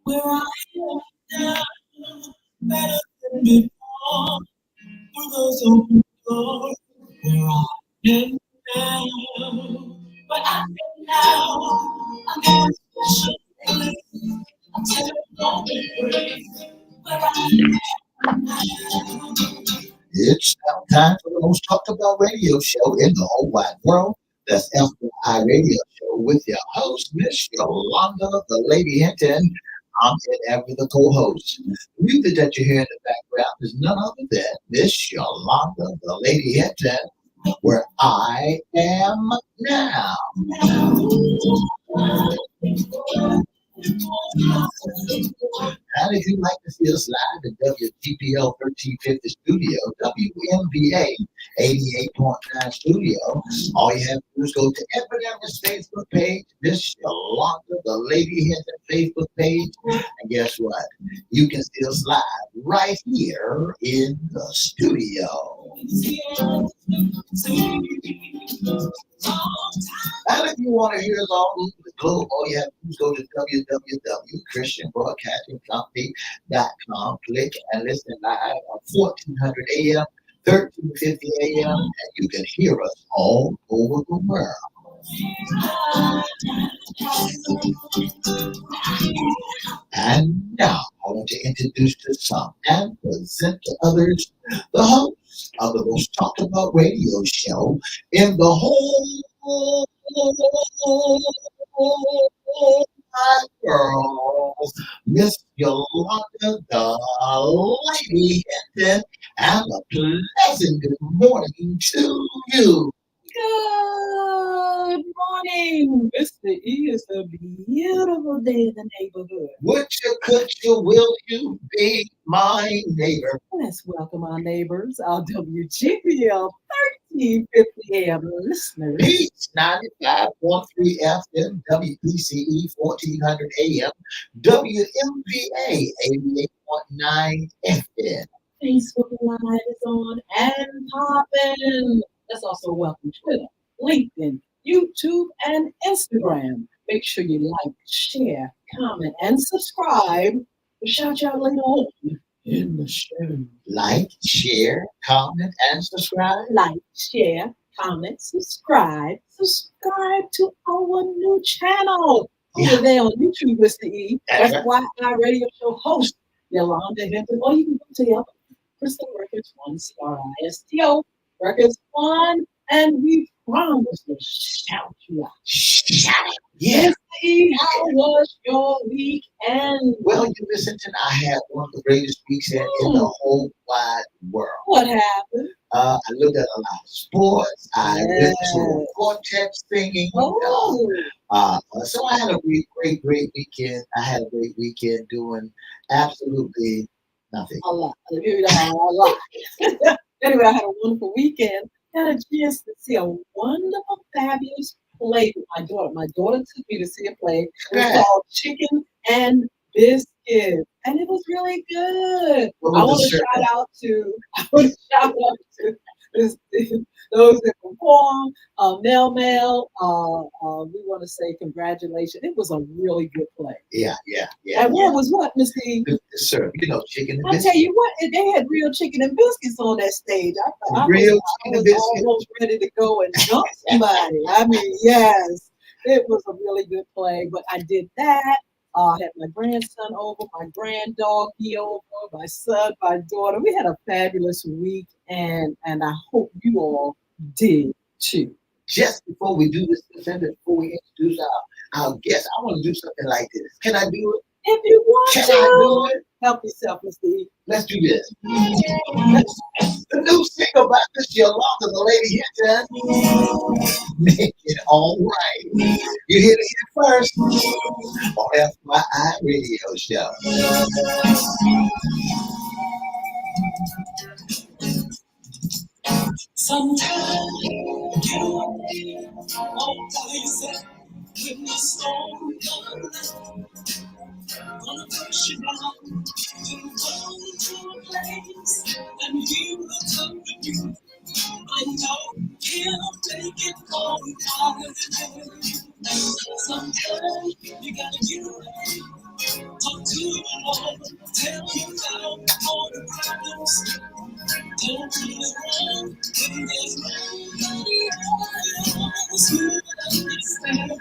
Where I am now, better than before. For those open doors, where I am now. But I am now, I'm in a special place. I'm telling you, where I am now. It's now time for the most talked about radio show in the whole wide world. That's FYI Radio Show with your host, Miss Yolanda, the Lady Hinton. I'm ever the co-host. The music that you hear in the background is none other than Miss Yolanda, the Lady Hinton, where I am now. And if you'd like to see us live at WGPL 1350 Studio, WMVA 88.9 Studio, all you have to do is go to Everette's Facebook page, Miss Yolanda, the Lady Hinton Facebook page, and guess what? You can see us live right here in the studio. And if you want to hear us all over the globe, all you have to do is go to www.christianbroadcastingcompany.com, click and listen live on 1400 AM, 1350 AM, and you can hear us all over the world. And now I want to introduce to some and present to others the host of the most talked about radio show in the whole wide world, Miss Yolanda, the Lady Hinton, and a pleasant good morning to you. Good morning, Mr. E. It's a beautiful day in the neighborhood. Would you, could you, will you be my neighbor? Let's welcome our neighbors, our WGPL 1350 AM listeners. Beach 95.3 FM, WPCE 1400 AM, WMVA 88.9 FM. Facebook Live is on and popping. Let's also welcome Twitter, LinkedIn, YouTube, and Instagram. Make sure you like, share, comment, and subscribe. We'll shout you out later on in the show. Like, share, comment, and subscribe. Like, share, comment, subscribe. Subscribe to our new channel over there on YouTube, Mr. E. FYI Radio Show host, Yolanda Hinton. Or you can go to your Crystal Records 1 STO Records 1, and we promise to shout you out. Shout out. Yes, E, how was your weekend? Well, you listen to, I had one of the greatest weekends in the whole wide world. What happened? I looked at a lot of sports. I went to a quartet singing. So I had a great weekend. I had a great weekend doing absolutely nothing. A lot. Anyway, I had a wonderful weekend. Got a chance to see a wonderful, fabulous play with my daughter. My daughter took me to see a play. It was called Chicken and Biscuit, and it was really good. I want to shout out to those that perform, Mel. We want to say congratulations. It was a really good play. Yeah. And what was what, Miss E? Sir, you know, chicken and biscuits. I tell you what, they had real chicken and biscuits on that stage. I was almost ready to go and jump somebody. I mean, yes, it was a really good play. But I did that. I had my grandson over, my granddoggy over, my son, my daughter. We had a fabulous week, and I hope you all did too. Just before we do this, before we introduce our guest, I want to do something like this. Can I do it? If you want to. Can I do it? Help yourself, Mr. E. Let's do this. The new single by Miss Yolanda, the Lady Hinton, Make It All Right. You hear it here first on FYI Radio Show. Sometimes you won't tell yourself. When the storm comes, gonna push you down. You go to a place and he will come with you. I know he'll take it all out. Sometimes you gotta get away. Talk to the Lord. Tell him about all the problems. Don't be around when there's nobody else who will understand.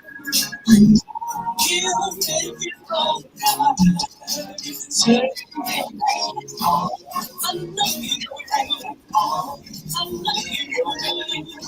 He'll make it all right. So I know you know. I know you know.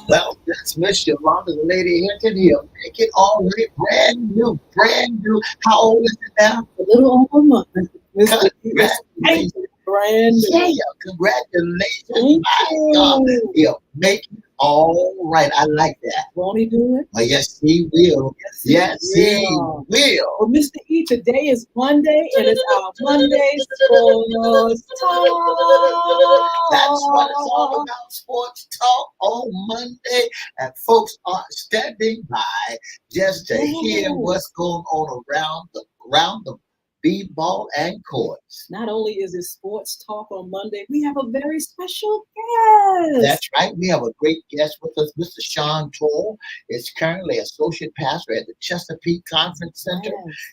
Well, that's Miss Yolanda, the Lady Hinton. He'll make it all right, brand new, brand new. How old is it now? A little over a month. Congratulations. Brand new. Yeah, congratulations. Thank My God, you. he'll make it all right. I like that. Won't he do it? Oh, yes, he will. Yes, he will. Well, Mr. E, today is Monday, and it's our Monday Sports Talk. That's what it's all about, sports talk on Monday. And folks are standing by just to hear what's going on around the b-ball and courts. Not only is it Sports Talk on Monday, we have a very special guest. That's right. We have a great guest with us, Mr. Sean Toll. Is currently associate pastor at the Chesapeake Conference Center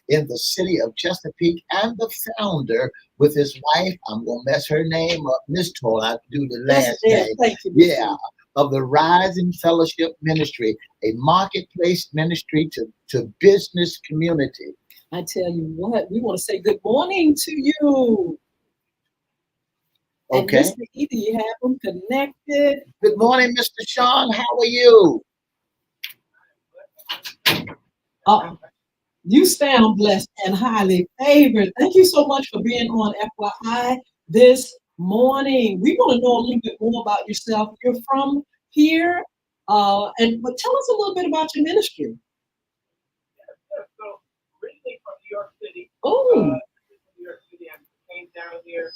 in the city of Chesapeake, and the founder with his wife. I'm gonna mess her name up, Miss Toll. I have to do the last name. Thank you. Yeah, of the Rising Fellowship Ministry, a marketplace ministry to business community. I tell you what, we want to say good morning to you. Okay. And Mr. E, do you have them connected? Good morning, Mr. Sean. How are you? You sound blessed and highly favored. Thank you so much for being on FYI this morning. We want to know a little bit more about yourself. You're from here, but tell us a little bit about your ministry. So originally from New York City. Oh. New York City. I came down here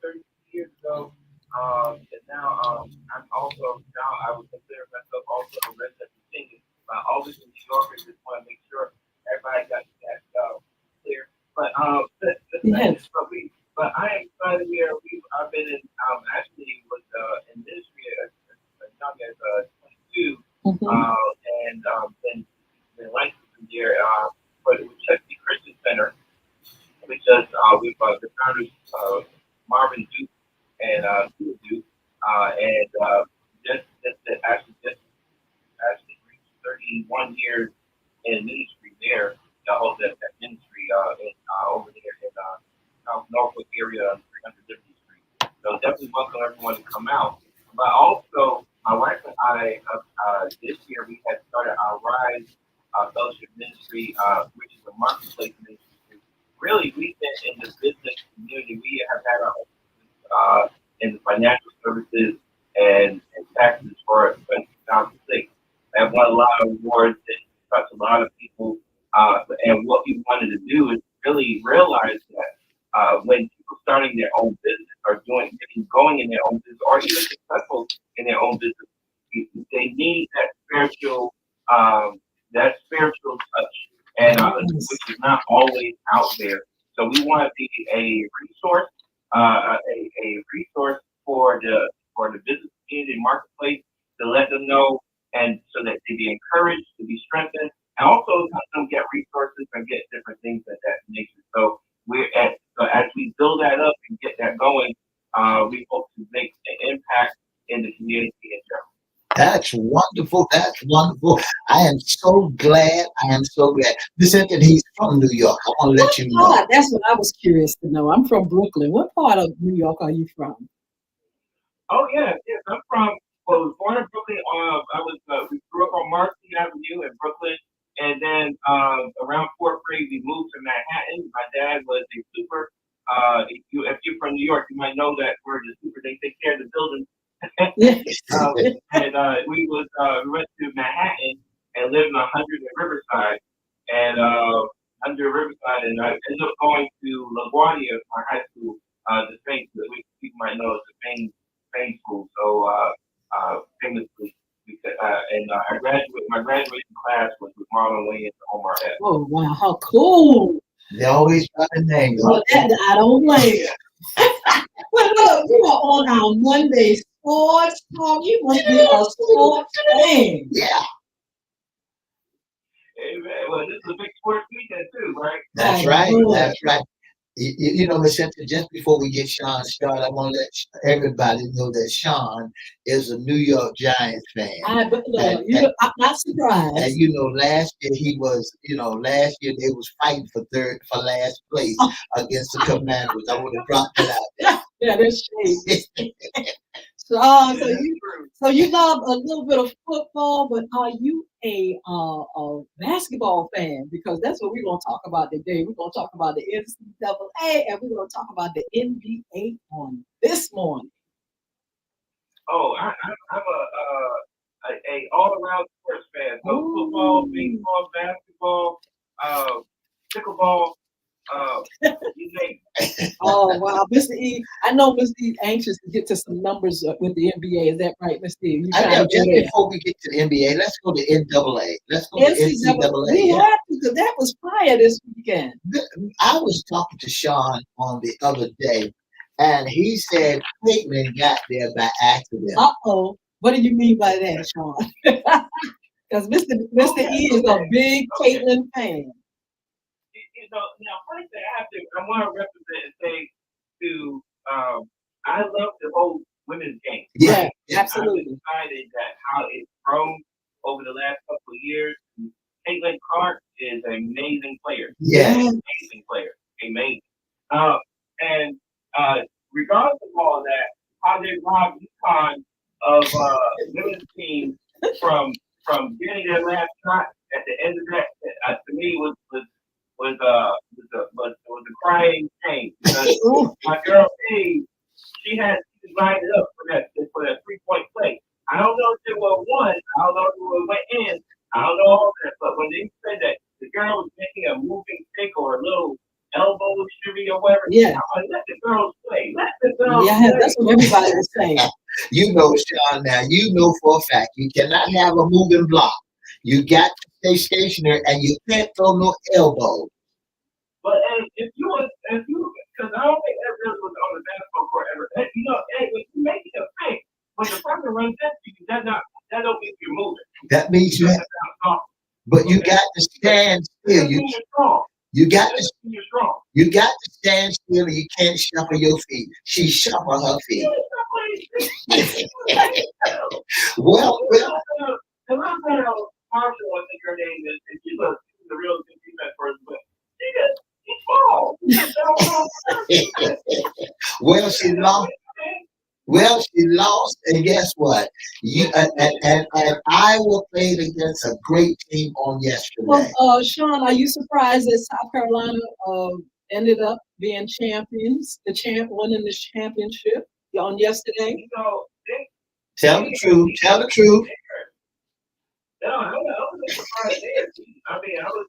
30 years ago. And now I'm also I would consider myself also a resident of Virginia. I always in New York. I just want to make sure everybody got that clear. But Yes. but I am excited here. I've been in actually was in ministry as young as 22. And then licensed here for the Chesapeake Christian Center, which is with the founders Marvin Duke and Duke, and actually reached 31 years in ministry there. I hold that ministry over there in South Norfolk area on 350th Street. So definitely welcome everyone to come out. But also, my wife and I, this year we had started our Rise Fellowship Ministry, which is a marketplace ministry. Really, we've been in the business community. We have had our own in the financial services and taxes for 2006. I've won a lot of awards and touched a lot of people. And what we wanted to do is really realize that when people starting their own business or going in their own business or even successful in their own business, they need that spiritual touch, and which is not always out there. So we want to be a resource, a resource for the business community marketplace to let them know, and so that they be encouraged, to be strengthened, and also help them get resources and get different things of that nature. So as we build that up and get that going, we hope to make an impact in the community in general. That's wonderful. That's wonderful. I am so glad. Listen, that he's from New York. I want to let you know. That's what I was curious to know. I'm from Brooklyn. What part of New York are you from? Oh yes. I'm was born in Brooklyn. We grew up on Marcy Avenue in Brooklyn, and then around fourth grade we moved to Manhattan. My dad was a super. If you're from New York, you might know that word is super. They take care of the buildings. And we went to Manhattan and lived in 100 at Riverside. and under Riverside, and I ended up going to LaGuardia, my high school, the Spain, which people might know is the Spain school. So famously, and I graduated. My graduation class was with Marlon Wayans and Omar Epps. Oh wow, how cool! They always got a name. Well, that, I don't blame you. Well, look, you are on our Monday sports talk. You must be a sports fan. Yeah, Hey man, well, this is a big sports weekend too, right? that's Oh, right. good. That's right. Miss Cynthia, just before we get Sean started, I want to let everybody know that Sean is a New York Giants fan. But look, And, I'm not and surprised. last year last year they was fighting for last place against the Commanders. I want to drop that out Yeah, that's shade. there. So, Yeah, so that's you true. so you love a little bit of football, but are you a basketball fan? Because that's what we're gonna talk about today. We're gonna talk about the NCAA and we're gonna talk about the NBA on this morning. Oh, I'm a all around sports fan. So football, Ooh. baseball, basketball, uh, pickleball, you name it. Oh wow, Mr. E. I know Mr. E. anxious to get to some numbers with the NBA. Is that right, Mr. E? You I trying know. to go Just there? before we get to the NBA, let's go to NAA. Let's go to NCAA. NCAA. We Yeah. have to, because that was fire this weekend. I was talking to Sean on the other day, and he said Caitlin got there by accident. Uh-oh. What do you mean by that, Sean? Because Mr. E is a big Okay. Caitlin fan. Now first thing I want to represent and say to, I love the whole women's game. Yeah, Yeah, I'm absolutely. excited that how it's grown over the last couple of years. Caitlin Clark is an amazing player. yeah, Amazing player. Amazing. And regardless of all that, how they robbed UConn of women's team from getting their last shot at the end of that, to me was a crying shame because Ooh, my girl Paige, she lined it up for that 3-point play. I don't know if it was one, I don't know if it went in, I don't know all that, but when they said that the girl was making a moving stick or a little elbow shimmy or whatever, yeah, I'm like, let the girls play. Let the girls yeah, play. that's what everybody was saying. Sean. Now you know for a fact you cannot have a moving block. You got to stay stationary, and you can't throw no elbow. But because I don't think Everette was on the basketball court ever. When you make it a thing, when the person runs into you, that don't mean you're moving. That means you That have, sounds strong. but you Okay? got to stand That still. doesn't mean you're strong. You got That to doesn't mean you're strong. you got to stand still, and you can't shuffle your feet. She shuffle her Yeah, feet. that's what it is. Well, Yolanda Marshall, I think her name is, and she's a real good defense person, but she's small. well, she lost. Well, she lost, and guess what? And Iowa played against a great team on yesterday. Well, Sean, are you surprised that South Carolina ended up being champions, winning the championship on yesterday? Tell the truth. Tell the truth. No, I was surprised there. I was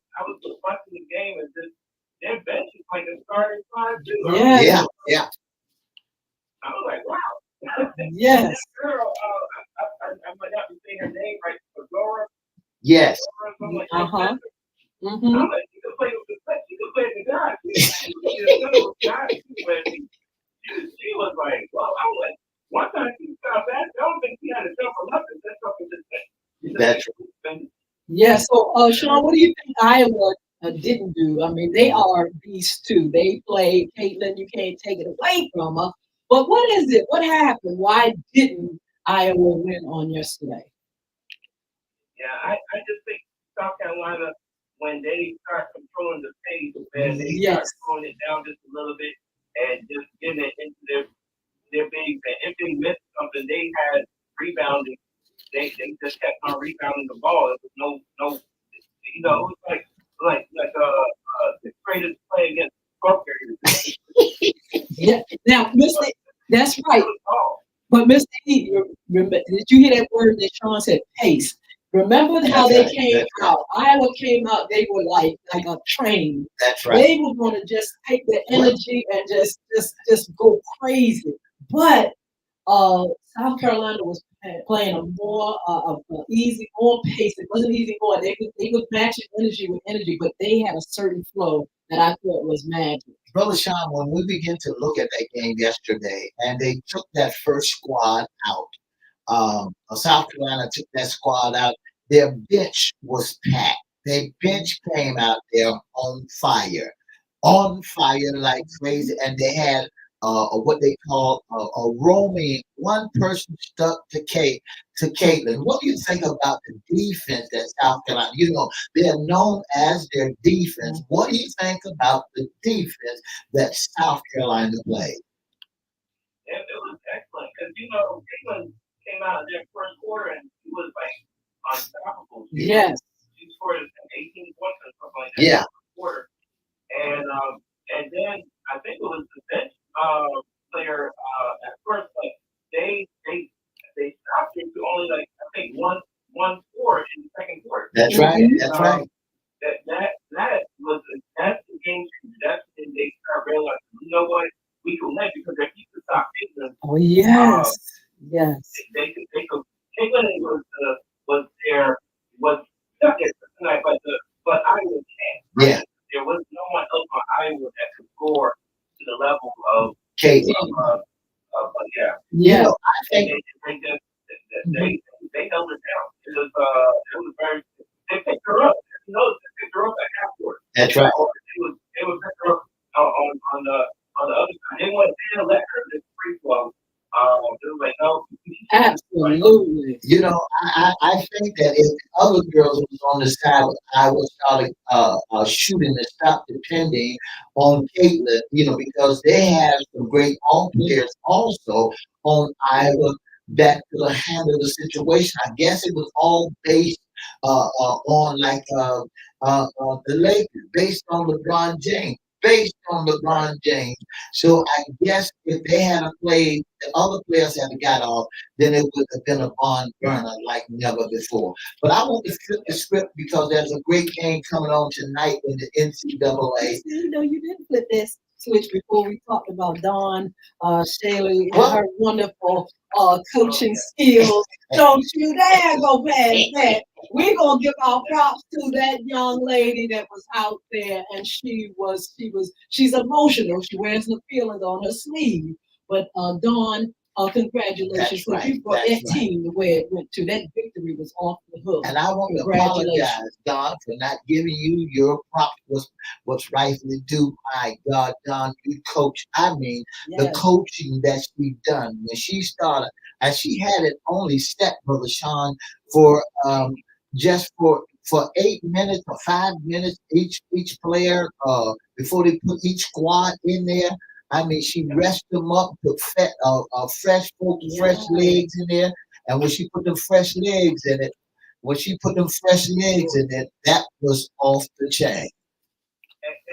watching the game and just their bench is like a starting five too. Yeah. Yeah. I was like, wow. Yes. That girl, I might not be saying her name right, Agora. Yes. Something like Uh-huh. that. Mm-hmm. I'm like, she could play with the guy. She was guy too, but she was like, well, I was like, one time she got back, I don't think she had to jump or nothing. That's something just That's Yeah. So, Sean, what do you think Iowa didn't do? I mean, they are beasts too. They played Caitlin. You can't take it away from her. But what is it? What happened? Why didn't Iowa win on yesterday? Yeah, I just think South Carolina, when they start controlling the pace, and they Yes. start slowing it down just a little bit and just getting it into their bigs, and if they missed something, they had rebounding. They just kept on rebounding the ball. It was no, it was like the greatest play against Buckner. Yeah. Now, Mr. That's right. It was all. But Mr. E, did you hear that word that Sean said? Pace. Remember how they came out? Iowa came out, they were like a train. That's right. They were gonna just take the energy and just go crazy. But South Carolina was playing a more easy, more pace. It wasn't easy going. They could match energy with energy, but they had a certain flow that I thought was magic. Brother Sean, when we begin to look at that game yesterday, and they took that first squad out, South Carolina took that squad out. Their bench was packed. Their bench came out there on fire like crazy, and they had what they call a roaming one person stuck to Caitlin. What do you think about the defense that South Carolina? You know they're known as their defense. What do you think about the defense that South Carolina played? It was excellent because Caitlin came out in their first quarter and he was like unstoppable. Yes. She scored 18 points or something like that in the first quarter. And then I think it was the bench player at first, like they stopped it to only like I think one score in the second quarter. That's right. That's right. That's the game changer. That's when they start realizing, you know what, we can win because if you could stop Caitlin. Oh yes. Yes. They could. Caitlin was subject tonight, but Iowa can't. Right? Yeah. There was no one else on Iowa that could score to the level of Caitlin. yeah. Yeah. You know, I think they held it down. It was very. They picked her up. You know, they picked her up at half court. that's right. They would pick her up on the other side. They didn't let her just free flow. They were like, no. Absolutely. You know, I think that if other girls was on the side, I was started shooting to stop depending on Caitlin, you know, because they have some great ball players also on Iowa that could handle the situation. I guess it was all based on the Lakers, based on LeBron James. Based on LeBron James. So I guess if they had played, the other players had got off, then it would have been a barn burner like never before. But I want to flip the script because there's a great game coming on tonight in the NCAA. You know, you didn't flip this switch before we talked about Dawn Staley and Well, her wonderful coaching skills. Don't you dare go past that. We're gonna give our props to that young lady that was out there, and she's emotional. She wears her feelings on her sleeve. But Dawn, congratulations, That's because right. you brought That's that right. team to where it went to. That victory was off the hook. And I want to Congratulations. apologize, Don, for not giving you your props what's rightfully due. My God, Don, you coach. I mean, the Yes. coaching that she done when she started, and she had it only set, Brother Sean, for just for 8 minutes or 5 minutes each player before they put each squad in there. I mean, she rested them up, put fresh legs in there, and when she put them fresh legs in it, that was off the chain.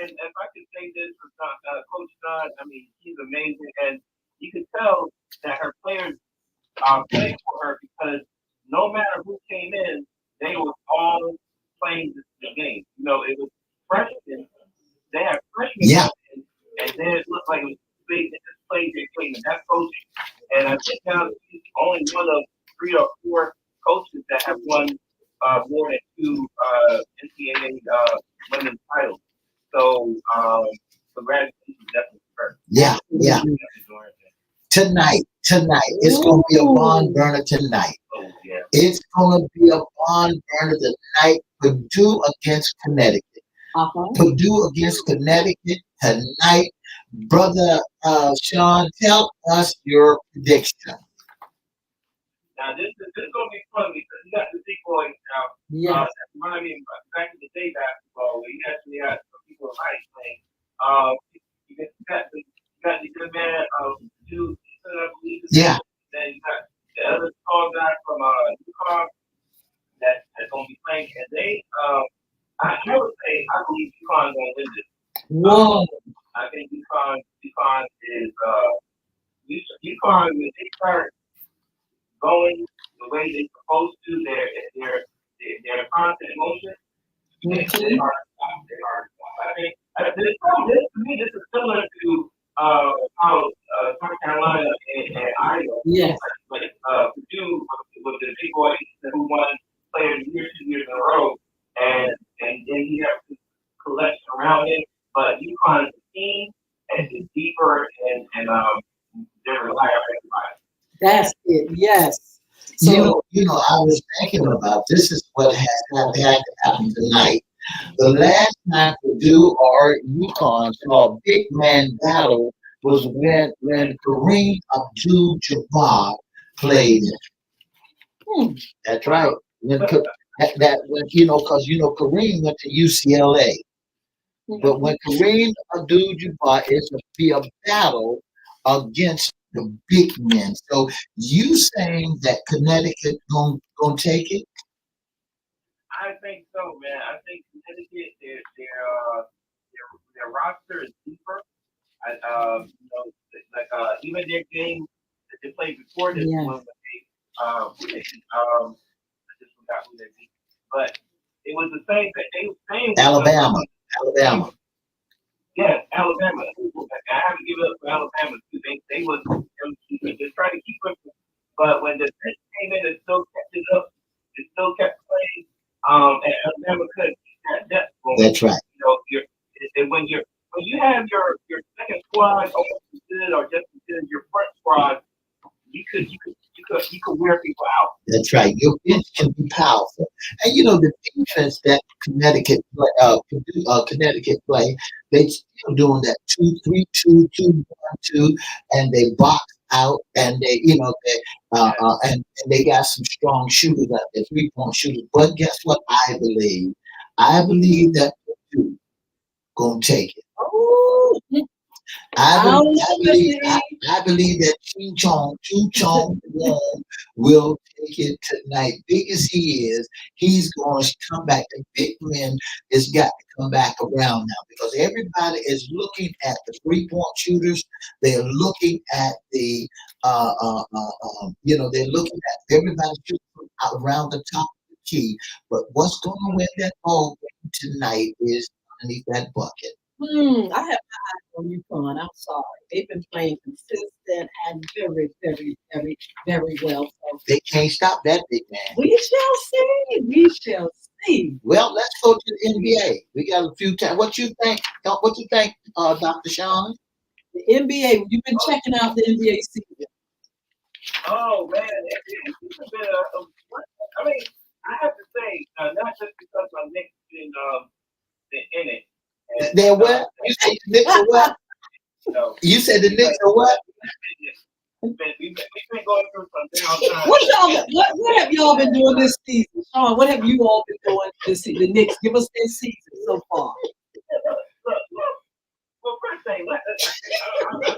And if I could say this for Coach Don, I mean, she's amazing, and you could tell that her players played for her because no matter who came in, they were all playing the game. You know, it was freshmen. They had freshmen Yeah. in, and then it looked like it was big. They just played their game, and that's coaching. And I think now she's only one of 3 or 4 coaches that have won more than 2 NCAA women's titles. So, congratulations, definitely for her. Yeah. Tonight, it's gonna be a barn burner tonight. Oh, yeah. It's gonna be a barn burner tonight. Purdue against Connecticut. Purdue against Connecticut tonight. Brother Sean, tell us your prediction. Now this is gonna be fun because you got the big boys now. Yes. Remind me back in the day basketball where you actually had some people in high playing. You got the good man Duke, I believe. Yeah. Then you got the other tall guy from UConn that's gonna be playing, and they I would say I believe UConn is gonna win this. Whoa. I think UConn is UConn when they start going the way they're supposed to, they're a constant emotion. They are stop. They are stop. To me, this is similar to how South Carolina and Iowa, Yes. like Purdue with the big boys who won Player of the Year 2 years in a row, and then you have this collection around it. But UConn is a team and it's deeper and they rely on everybody. That's it. Yes. I was thinking about this is what has had to happen tonight. The last time Purdue or UConn saw a big man battle was when Kareem Abdul-Jabbar played. That's right. Because Kareem went to UCLA, but when Kareem Abdul-Jabbar is to be a battle against the big men. So you saying that Connecticut gonna take it? I think so, man. I think Connecticut, their roster is deeper. Even their game that they played before this Yes. one, when I just forgot who they beat, but it was the same thing. They were saying Alabama. yes, Alabama. I have to give it up for Alabama too. They was just trying to keep up, but when the bench came in, it still kept it up. It still kept playing. And Alabama couldn't keep that depth going. That's right. When you have your second squad almost as good or just as good as your front squad, you could wear people out. That's right. Your bench can be powerful, and the defense that Connecticut play, they still doing that 2-3-2, 2-1-2, and they box out, and and they got some strong shooters out there, 3-point shooters. But guess what? I believe that Purdue gonna take it. Oh, I believe that Chu Chong Wong will take it tonight. Big as he is, he's going to come back. The big man has got to come back around now because everybody is looking at the 3-point shooters. They're looking at they're looking at everybody shooting from around the top of the key. But what's going to win that ball game tonight is underneath that bucket. I have my eyes on UConn. I'm sorry. They've been playing consistent and very, very, very, very well. So They can't stop that big man. we shall see. We shall see. Well, let's go to the NBA. We got a few times. What you think? Dr. Sean? The NBA. You've been checking out the NBA season. Oh man, it's been I mean, I have to say, not just because my Knicks been in it. They're what? You said the Knicks are what? You said the Knicks are what? We've been going through some downtime. What have y'all been doing this season? Sean, what have you all been doing this season? The Knicks, give us their season so far. Look. Well, first thing, I'm not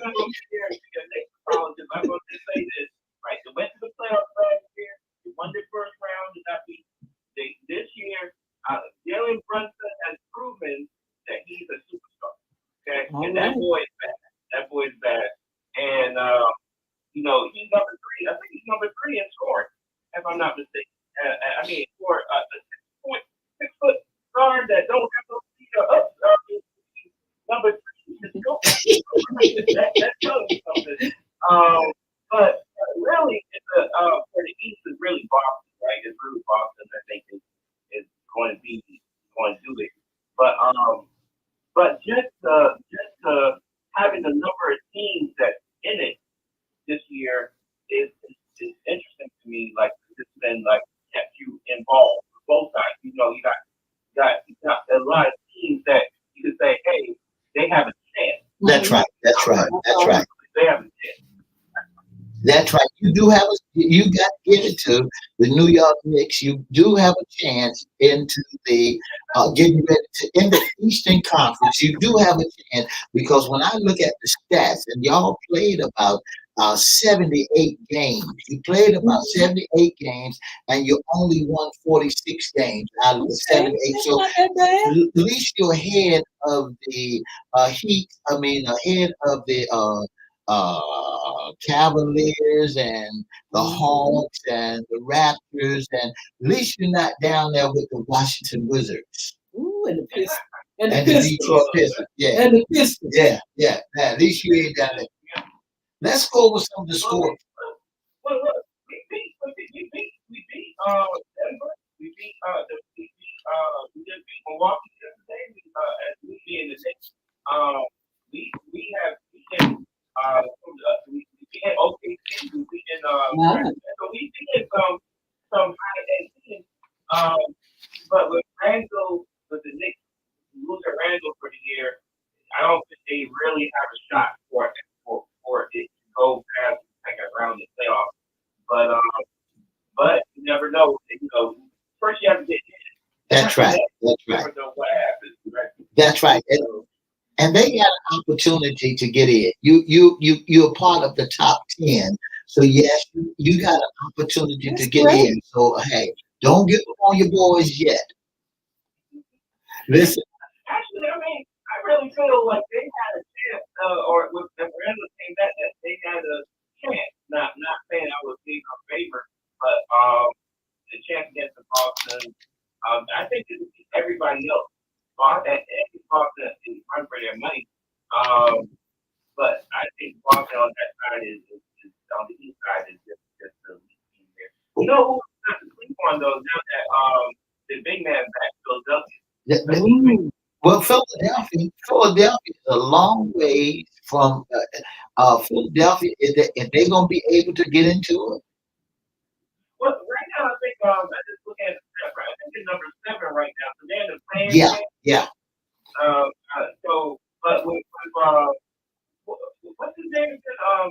going to share your next apology. I'm going to say this. Right, they went to the playoffs last year. They won their first round. This year, Jalen Brunson has proven that he's a superstar. Okay, and that boy is bad. That boy is bad. And he's number 3. I think he's number 3 in scoring, if I'm not mistaken. For a 6 foot guard that don't have no feet or up, number 3 is going. That tells you something. But really, for the East is really Boston, right? It's really Boston. I think is going to do it. But just having the number of teams that's in it this year is interesting to me. Like it's been like kept you involved with both sides. You got a lot of teams that you can say, hey, they have a chance. That's right. They have a chance. That's right. You got to get into the New York Knicks. You do have a chance into the getting ready to in the Eastern Conference. You do have a chance because when I look at the stats, and y'all played about 78 games. You played about 78 games, and you only won 46 games out of the 78. So at least you're ahead of the Heat. Ahead of the Cavaliers and the Hawks and the Raptors, and at least you're not down there with the Washington Wizards. Ooh, and the Pistons. And the Detroit Pistons. Yeah. And the Pistons. Yeah. At least you ain't down there. Let's go over some of the scores. Well, look, we beat Denver. We just beat Milwaukee yesterday. As we being the Knicks. We beat OKC. We beat so we beat some high end teams. But with Randall, with the Knicks losing Randall for the year, I don't think they really have a shot for it to go past the second round of the playoffs. But you never know. First you have to get in. That's right. You never know what happens. Right? That's right. And they got an opportunity to get in. You're part of the top 10. So yes, you got an opportunity to get in. So hey, don't give up on your boys yet. Listen. Actually, I really feel like they had a chance, or with the Miranda came back, that they had a chance. Not saying I was being a favorite, but the chance against the Boston. I think it beat everybody else. Boston is run for their money. But I think Boston on that side is on the east side is just the weak team there. You know who's not to sleep on though now that the big man back Philadelphia. Well, Philadelphia is a long way from Philadelphia. If they're gonna be able to get into it. Well, right now I think I just looking at the stat, right? I think they're number 7 right now. So they're in the playing game. Yeah. So, but with what's his name again?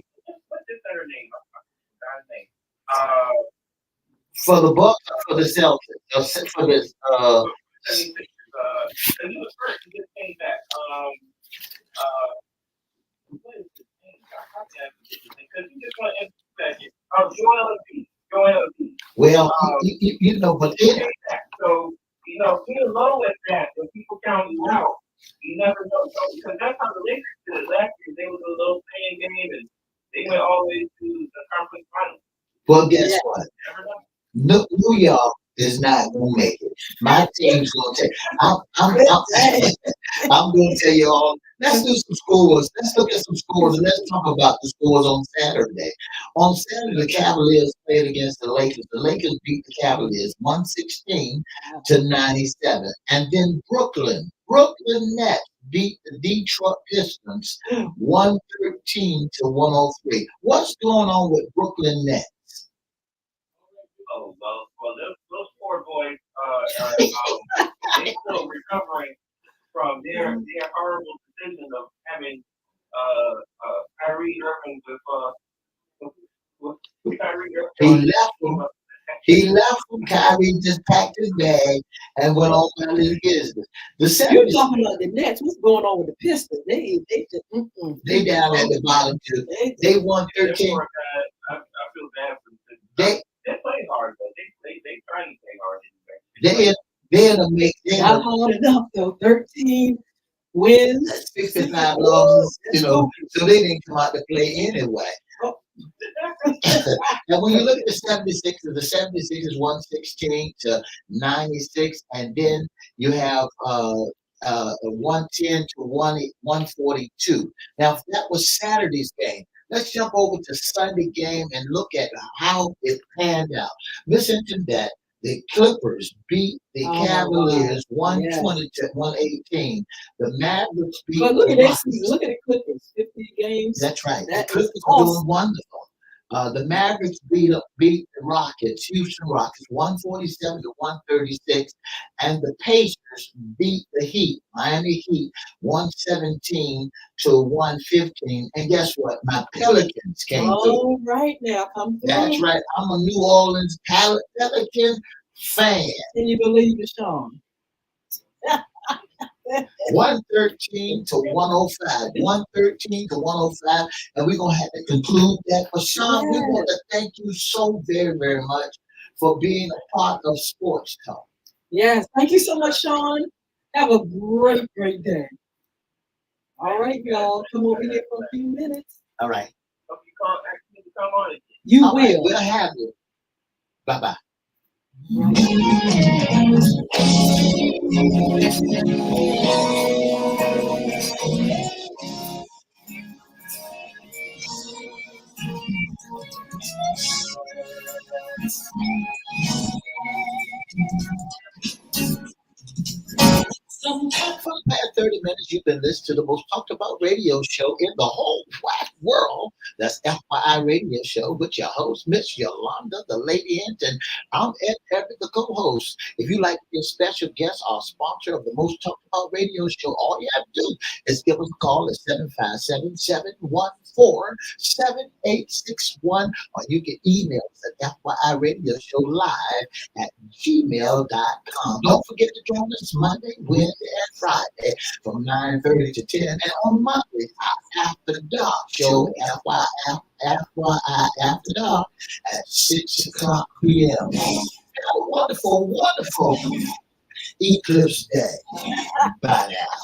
What's his center name? Guy's name. For the Bucks or for the Celtics? For this. He was hurt. He just came back. What is his name? I can't forget his name because he just went into that. Joel Embiid. Well, you know, but so being low at that, when people count you out, you never know. So, because that's how the Lakers did it last year. They was a low playing game, and they went all the way to the conference finals. Well, guess what? New York is not gonna make it. My team's gonna take. I'm gonna tell you all. Let's do some scores. Let's look at some scores and let's talk about the scores on Saturday. On Saturday, the Cavaliers played against the Lakers. The Lakers beat the Cavaliers 116-97, and then Brooklyn Nets beat the Detroit Pistons 113-103. What's going on with Brooklyn Nets? Oh well, those poor boys they still recovering from their horrible decision of having Kyrie Irving with Kyrie Irving. He left from Kyrie, just packed his bag and went on about his business. You're talking about the Nets. What's going on with the Pistons? They they down at the bottom too. They won 13. I feel bad for them. They play hard though. They try to play hard. They're in a mix. Not hard enough though. 13 wins, 65 losses. So they didn't come out to play anyway. And when you look at the 76ers 116-96, and then you have 110-142. Now that was Saturday's game. Let's jump over to Sunday game and look at how it panned out. Listen to that. The Clippers beat the Cavaliers 120-118. The Mavericks beat. But look at this. Look at the Clippers. 50 games. That's right. The Clippers are doing wonderful. The Mavericks beat the Rockets, Houston Rockets, 147-136, and the Pacers beat the Heat, Miami Heat, 117-115. And guess what? My Pelicans came through. Right now, come through. That's right. I'm a New Orleans Pelican fan. Can you believe it, Sean? 113-105, 113-105, and we're gonna have to conclude that. But Sean, we want to thank you so very, very much for being a part of Sports Talk. Yes, thank you so much, Sean. Have a great day. All right, y'all, come over here for a few minutes. All right. ask me to come on again. You All right, will. we'll have you. Bye-bye. For the past 30 minutes, you've been listening to the most talked about radio show in the whole wide world. That's FYI Radio Show with your host, Miss Yolanda, the Lady Hinton. I'm Ed Everett, the co-host. If you like to be a special guest or sponsor of the most talked about radio show, all you have to do is give us a call at 757-714-7861, or you can email us at FYI Radio Show Live at gmail.com. Don't forget to join us Monday, Wednesday, and Friday from 9:30 to 10. And on Monday, our After Dark show, FYI After Dark, at 6 o'clock p.m. Have a wonderful, wonderful Eclipse Day. Bye now.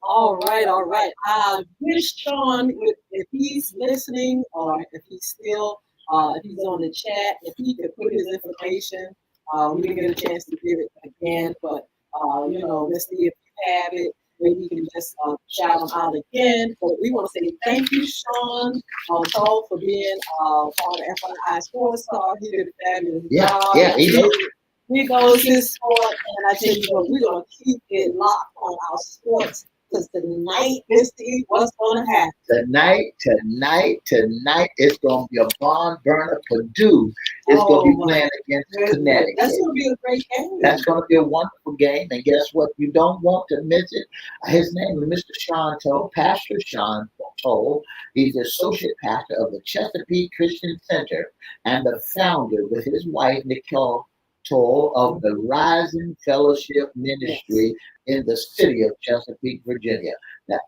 All right, all right. I wish Sean, if he's listening or if he's still, if he's on the chat, if he could put his information, we didn't get a chance to give it again, but let's see if you have it. Maybe you can just shout him out again. But we want to say thank you, Sean, Toll, for being part of FYI Sports Talk. He did a fabulous job. Yeah, he knows his sport, and I tell you what, we're gonna keep it locked on our sports. Because tonight, Misty, what's going to happen? Tonight, it's going to be a barn burner. Purdue is going to be playing against Connecticut. That's going to be a great game. That's going to be a wonderful game. And guess what? You don't want to miss it. His name is Mr. Sean Toll, Pastor Sean Toll. He's the associate pastor of the Chesapeake Christian Center and the founder with his wife, Nicole Toll, of the Rising Fellowship Ministry in the city of Chesapeake, Virginia.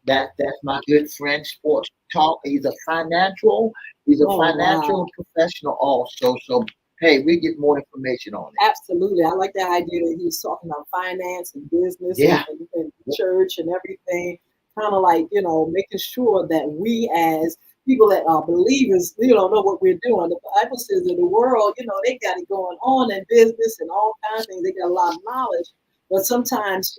That's my good friend, Sports Talk. He's a financial professional also. So hey, we get more information on it. Absolutely. I like that idea that he's talking about finance and business and church and everything. Kind of like, making sure that we as people that are believers, know what we're doing. The Bible says that the world, they got it going on in business and all kinds of things. They got a lot of knowledge. But sometimes,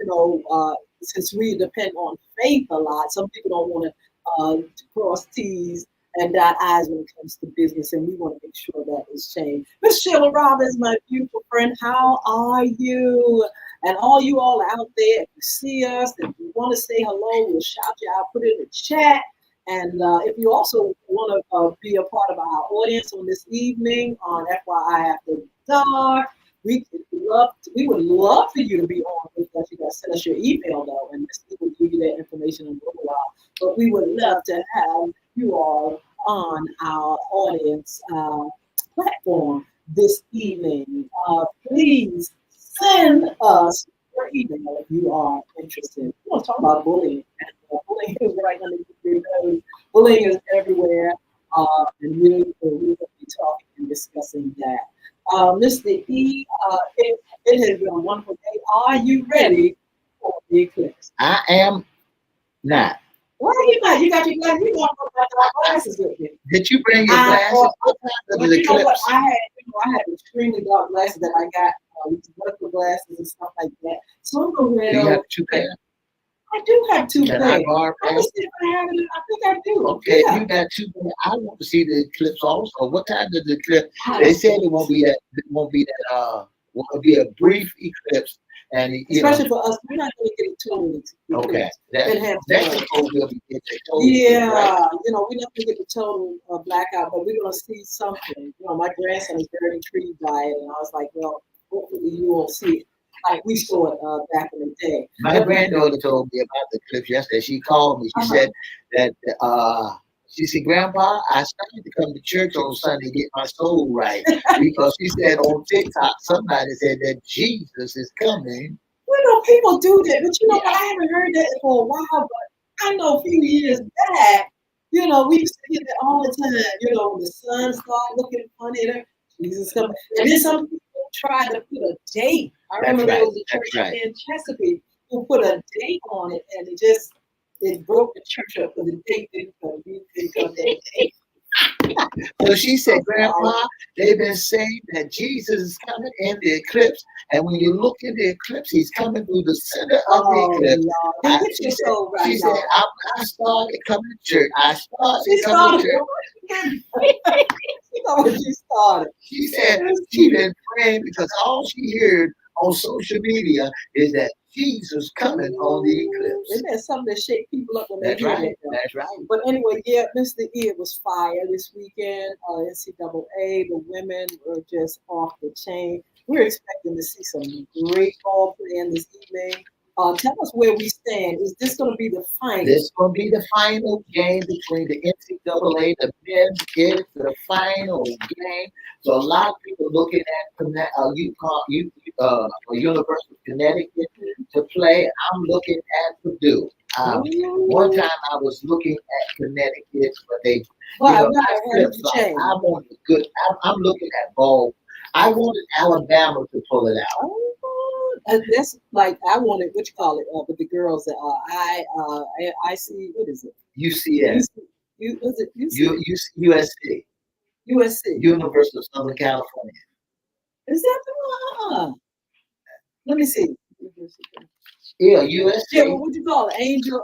since we depend on faith a lot, some people don't want to cross T's and dot I's when it comes to business, and we want to make sure that is changed. Miss Sheila Robbins, my beautiful friend, how are you? And all you all out there, if you see us, if you want to say hello, we'll shout you out, put it in the chat. And if you also want to be a part of our audience on this evening on FYI After Dark, we would love for you to be on with us. You got to send us your email though, and we will give you that information in a little while. But we would love to have you all on our audience platform this evening. Please send us your email if you are interested. We want to talk about bullying. Bullying is right under your nose. Bullying is everywhere, and we're going to be talking and discussing that. Mr. E, it has been a wonderful day. Are you ready for the eclipse? I am not. Why are you not? You got your glasses. You want to put my glasses with you? Did you bring your glasses? You know what? I had extremely dark glasses that I got, vertical glasses and stuff like that. So I'm going to wear those. Do you have two pairs? I do have two Can pairs. I borrow I just think I have it. I think I do. Okay, Yeah. you got two pairs. I want to see the eclipse also. What time does the eclipse? They said it won't be that. Will be a brief eclipse. And especially for us, we're not going to get it totally. Okay. That's we'll be getting yeah, right? we're not going to get the total blackout, but we're going to see something. My grandson is very intrigued by it, and I was like, well, hopefully you will see it. Like we saw it back in the day. My granddaughter told me about the eclipse yesterday. She called me. She said that she said, Grandpa, I started to come to church on Sunday to get my soul right. Because she said on TikTok, somebody said that Jesus is coming. People do that, but I haven't heard that for a while, but I know a few years back, we used to hear that all the time, when the sun started looking funny, Jesus is coming. And then some people tried to put a date. I remember there was a church in Chesapeake who put a date on it, and it just it broke the church up because the date didn't come. We didn't come that day. So she said, Grandpa, they've been saying that Jesus is coming in the eclipse. And when you look in the eclipse, he's coming through the center of the eclipse. Lord. Then get She your said, soul right, she said, y'all. I started coming to church. I started She coming to started. church. You know what she started. She said she been praying because all she heard on social media is that Jesus coming on the eclipse. Isn't that something that shake people up when they That's hear right. that? That's right. But anyway, yeah, Mr. E, it was fire this weekend. NCAA, the women were just off the chain. We're expecting to see some great ball playing this evening. Tell us where we stand. Is this going to be the final? This will be the final game between the NCAA, the men's kids, the final game. So a lot of people looking at University of Connecticut to play. I'm looking at Purdue. One time I was looking at Connecticut, but they, Why? I Why? Why did you flip-flop. change? I wanted good. I'm looking at both. I wanted Alabama to pull it out. That's like I wanted. What you call it? With the girls that I see. What is it? UCS, Was it UC? USC, USC? University of Southern California. Is that the one? Let me see. Yeah, Yeah, USC. well, what you call it? Angel.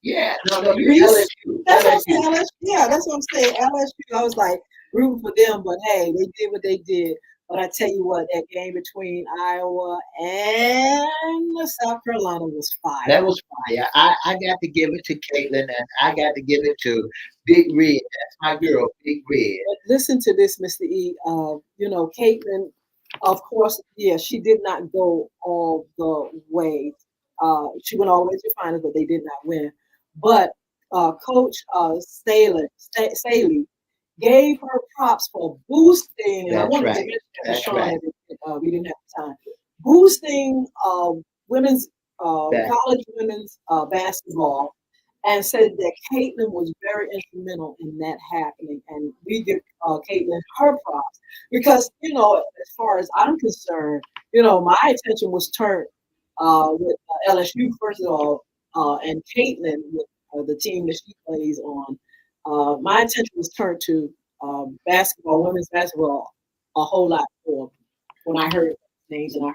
Yeah, no, Reese. LSU. That's what I'm saying. LSU. LSU. Yeah, that's what I'm saying. LSU. I was like rooting for them, but hey, they did what they did. But I tell you what, that game between Iowa and South Carolina was fire. That was fire. I got to give it to Caitlin, and I got to give it to Big Red. That's my girl, Big Red. But listen to this, Mr. E. Caitlin, of course, yeah, she did not go all the way. She went all the way to finals, but they did not win. But Coach Staley gave her props for boosting, and I That's wanted to right. mention that to That's Sean, right. we didn't have time. Boosting women's That college women's basketball, and said that Caitlin was very instrumental in that happening, and we give Caitlin her props because as far as I'm concerned, my attention was turned with LSU first of all, and Caitlin with the team that she plays on. My attention was turned to basketball, women's basketball, a whole lot more when I heard names and I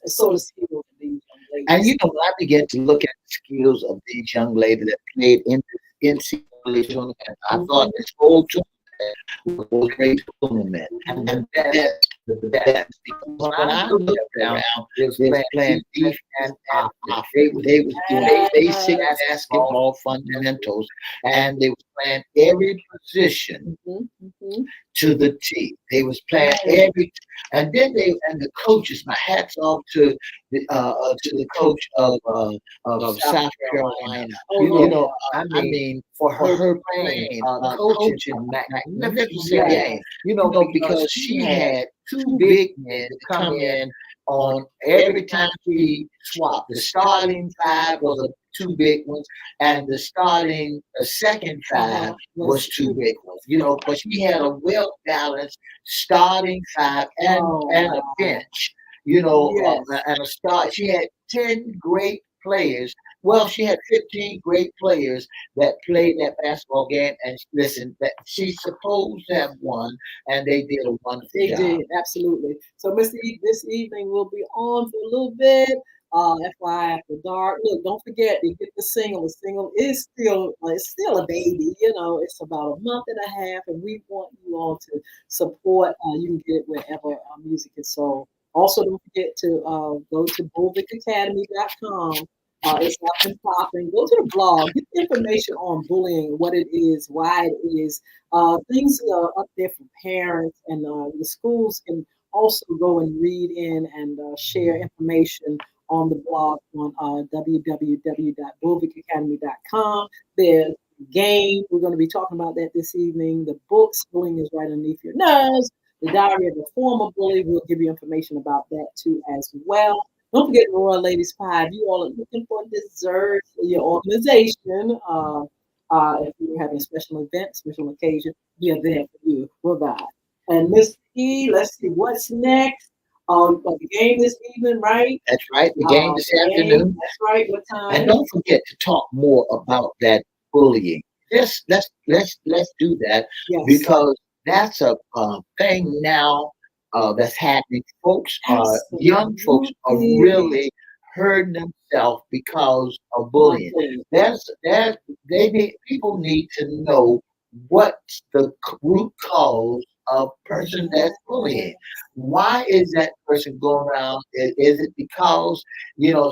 saw the skills of these young and ladies. when I began to look at the skills of these young ladies that played in the NCAA tournament, I thought this whole tournament was a great tournament, and that's the best. Because when I looked around, they was playing defense and offense. They was doing basic basketball fundamentals, and they was playing every position to the T. They was playing every, and then the coaches. My hats off to the coach of South Carolina. I mean, for her playing, coaching magnificent game. Because she had two big men to come in on every time she swapped. The starting five was two big ones, and the second five was two big ones. But she had a well balanced starting five and a bench. And a start. She had 10 great players. Well, she had 15 great players that played that basketball game. And listen, that she's supposed to have won, and they did a wonderful They job. did, absolutely. So, Mr. E, this evening we'll be on for a little bit. FYI after dark. Look, don't forget to get the single. The single is still a baby. It's about a month and a half, and we want you all to support. You can get it wherever music is sold. Also, don't forget to go to bulvickacademy.com. It's up and popping. Go to the blog. Get the information on bullying, what it is, why it is. Things are up there for parents, and the schools can also go and read in and share information on the blog on www.bulvickacademy.com. There's a game. We're going to be talking about that this evening. The books, Bullying is Right Underneath Your Nose. The Diary of a Former Bully. We'll give you information about that too as well. Don't forget the Royal Ladies Pie. If you all are looking for dessert for your organization, if you're having a special event, special occasion, we are there for you. We'll buy. And Miss E, let's see what's next. The game this evening, right? That's right. The game this afternoon. That's right. What And time? don't forget to talk more about that bullying. Let's do that Yes. because that's a thing now that's happening. Young folks are Absolutely. really hurting themselves because of bullying. There's people need to know what's the root cause of person that's bullying. Why is that person going around? Is it because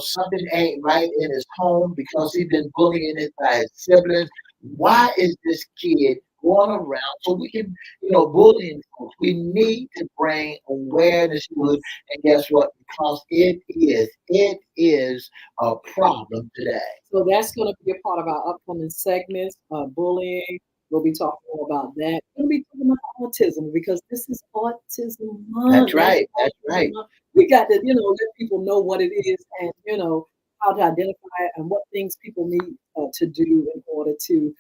something ain't right in his home because he's been bullying it by his siblings? Why is this kid going around? So we can, bullying folks. We need to bring awareness to it. And guess what? Because it is a problem today. So that's going to be a part of our upcoming segments. Bullying. We'll be talking more about that. We'll be talking about autism because this is Autism Month. That's right. That's right. We got to, let people know what it is and, how to identify it and what things people need to do in order to,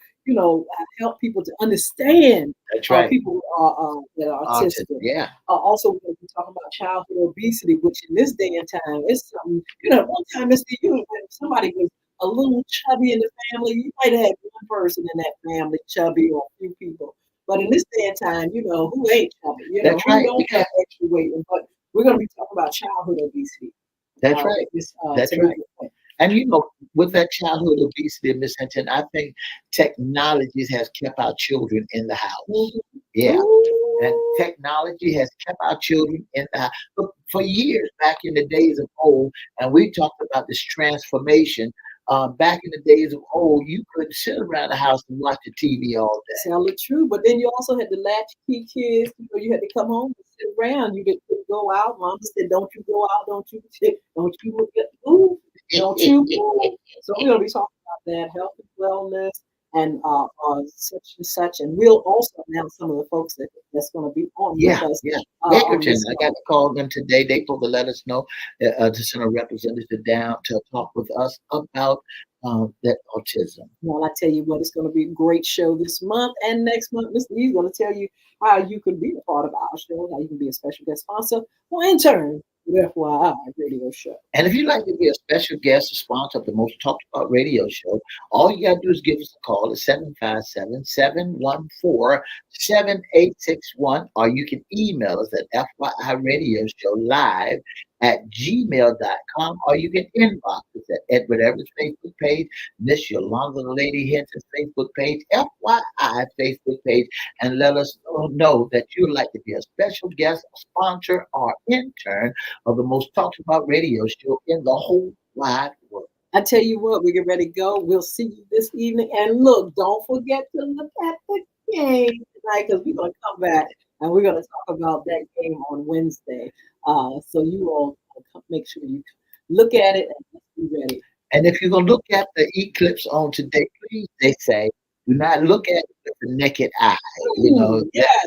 help people to understand That's right. people that are autistic. Yeah. Also, we're going to be talking about childhood obesity, which in this day and time is something, one time, Mr. You, when somebody was a little chubby in the family, you might have one person in that family chubby or a few people. But in this day and time, who ain't chubby? That's Who right. don't have extra weight? But we're going to be talking about childhood obesity. That's right. That's right. And with that childhood obesity, Miss Hinton, I think technology has kept our children in the house. Mm-hmm. Yeah. Ooh. And technology has kept our children in the house. But for years, back in the days of old, and we talked about this transformation. Back in the days of old, you could sit around the house and watch the TV all day. Tell the truth, but then you also had the latchkey kids. You had to come home and sit around. You didn't go out. Mama said, "Don't you go out? Don't you move? Don't you move?" So we're gonna be talking about that health and wellness and such and such. And we'll also announce some of the folks that's going to be on with us. Yeah. Bickerton, I got to call them today. They supposed to let us know to send a representative down to talk with us about that autism. Well, I tell you what, it's going to be a great show this month and next month. Mr. E's going to tell you how you can be a part of our show, how you can be a special guest sponsor or intern with FYI radio show. And if you'd like to be a special guest or sponsor of the Most Talked About radio show, all you got to do is give us a call at 757-714-7861, or you can email us at FYIRadioShowLive@gmail.com, or you can inbox us at Edward Everett's Facebook page, Miss Yolanda Lady Hinton's Facebook page, FYI Facebook page, and let us know that you'd like to be a special guest, sponsor, or intern of the Most Talked About radio show in the whole wide world. I tell you what, we get ready to go. We'll see you this evening. And look, don't forget to look at the game tonight because we're going to come back and we're going to talk about that game on Wednesday. So you all make sure you look at it and be ready. And if you're going to look at the eclipse on today, please, they say, do not look at it with the naked eye.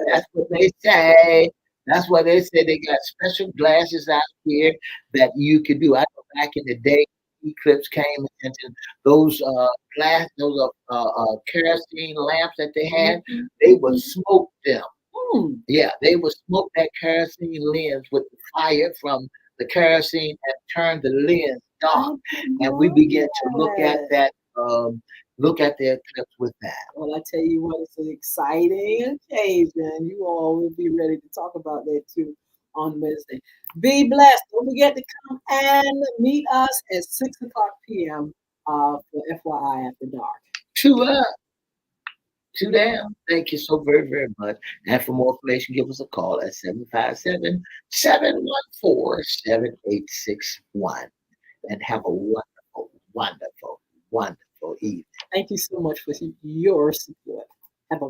That's what they say. That's why they say they got special glasses out here that you could do. I know back in the day, eclipse came into those kerosene lamps that they had. They would smoke them. Yeah, they would smoke that kerosene lens with the fire from the kerosene and turn the lens dark. And we begin to look at that. Look at the eclipse with that. Well, I tell you what, it's an exciting occasion. You all will be ready to talk about that too on Wednesday. Be blessed. Don't forget to come and meet us at 6:00 p.m. For FYI After Dark. Two up. Two down. Thank you so very, very much. And for more information, give us a call at 757-714-7861. And have a wonderful, wonderful, wonderful evening. Thank you so much for your support. Have a